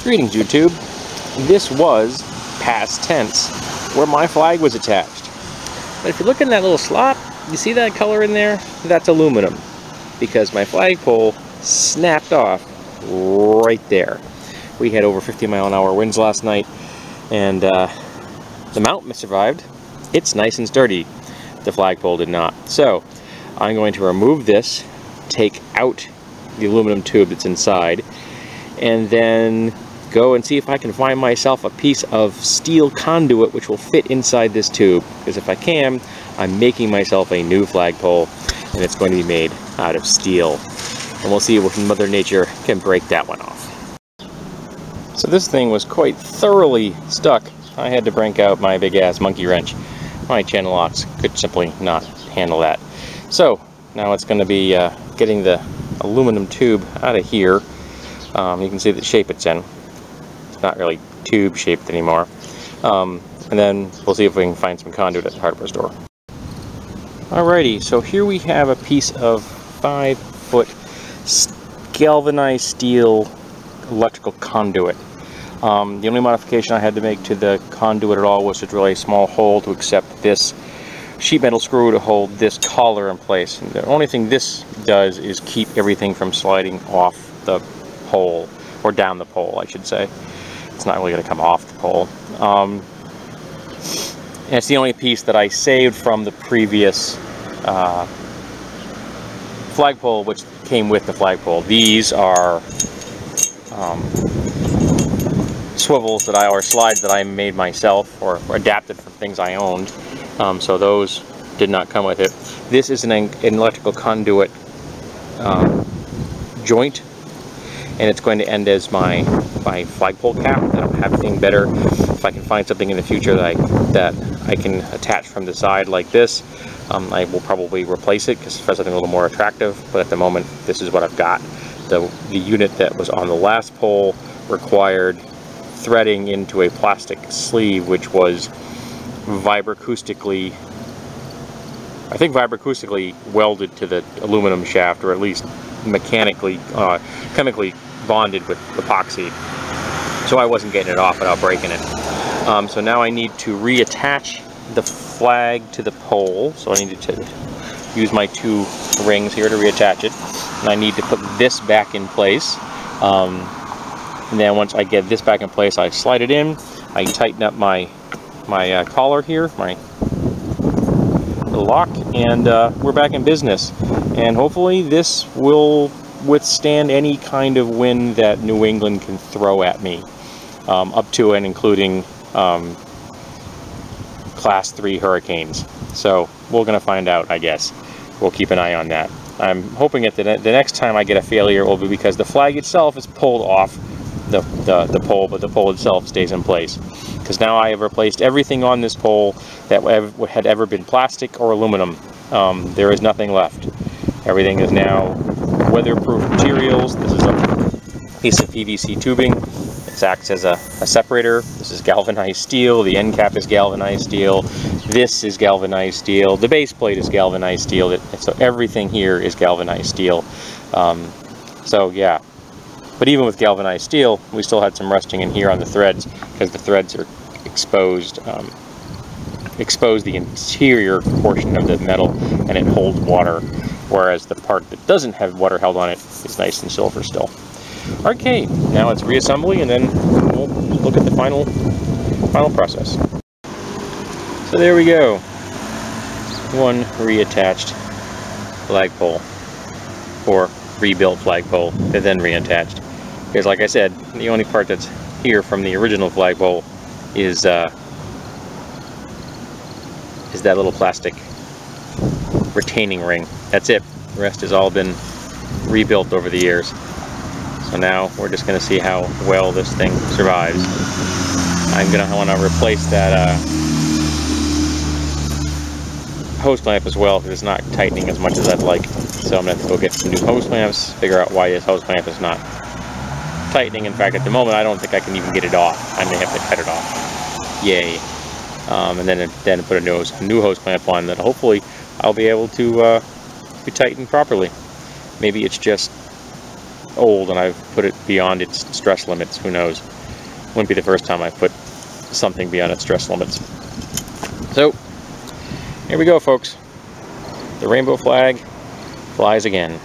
Greetings, YouTube. This was past tense, where my flag was attached. But if you look in that little slot, you see that color in there? That's aluminum, because my flagpole snapped off right there. We had over 50-mile-an-hour winds last night, and the mount survived. It's nice and sturdy. The flagpole did not. So I'm going to remove this, take out the aluminum tube that's inside, and then go and see if I can find myself a piece of steel conduit which will fit inside this tube, because if I can, I'm making myself a new flagpole, and it's going to be made out of steel. And we'll see if Mother Nature can break that one off. So this thing was quite thoroughly stuck. I had to break out my big ass monkey wrench. My channel locks could simply not handle that. So now it's going to be getting the aluminum tube out of here. You can see the shape it's in. It's not really tube shaped anymore. And then we'll see if we can find some conduit at the hardware store. Alrighty, so here we have a piece of 5-foot galvanized steel electrical conduit. The only modification I had to make to the conduit at all was to drill a small hole to accept this sheet metal screw to hold this collar in place. And the only thing this does is keep everything from sliding off the pole, or down the pole, I should say. It's not really going to come off the pole. And it's the only piece that I saved from the previous flagpole, which came with the flagpole. These are swivels that or slides that I made myself, or adapted from things I owned. So those did not come with it. This is an electrical conduit joint, and it's going to end as my flagpole cap. I don't have anything better. If I can find something in the future that I can attach from the side like this, I will probably replace it because for something a little more attractive. But at the moment, this is what I've got. The unit that was on the last pole required threading into a plastic sleeve, which was vibroacoustically welded to the aluminum shaft, or at least mechanically, chemically bonded with epoxy. So I wasn't getting it off without breaking it. So now I need to reattach the flag to the pole. So I need to use my 2 rings here to reattach it. And I need to put this back in place. And then once I get this back in place, I slide it in. I tighten up my collar here, my lock, and we're back in business. And hopefully this will withstand any kind of wind that New England can throw at me, up to and including Class 3 hurricanes. So we're going to find out, I guess. We'll keep an eye on that. I'm hoping that the next time I get a failure will be because the flag itself is pulled off the pole, but the pole itself stays in place. Because now I have replaced everything on this pole that had ever been plastic or aluminum. There is nothing left. Everything is now weatherproof materials. This is a piece of PVC tubing. It acts as a separator. This is galvanized steel. The end cap is galvanized steel. This is galvanized steel. The base plate is galvanized steel. So everything here is galvanized steel. So yeah. But even with galvanized steel, we still had some rusting in here on the threads, because the threads are exposed, expose the interior portion of the metal, and it holds water, whereas the part that doesn't have water held on it is nice and silver still. Okay, now it's reassembly, and then we'll look at the final process. So there we go. One reattached flagpole, or rebuilt flagpole, and then reattached. Because like I said, the only part that's here from the original flagpole is that little plastic retaining ring. That's it. The rest has all been rebuilt over the years. So now we're just going to see how well this thing survives. I'm going to want to replace that hose clamp as well, because it's not tightening as much as I'd like. So I'm going to have to go get some new hose clamps, figure out why this hose clamp is not tightening. In fact, at the moment, I don't think I can even get it off. I may have to cut it off. Yay. And then put a new hose clamp on that hopefully I'll be able to be tightened properly. Maybe it's just old and I've put it beyond its stress limits. Who knows? Wouldn't be the first time I've put something beyond its stress limits. So, here we go, folks. The rainbow flag flies again.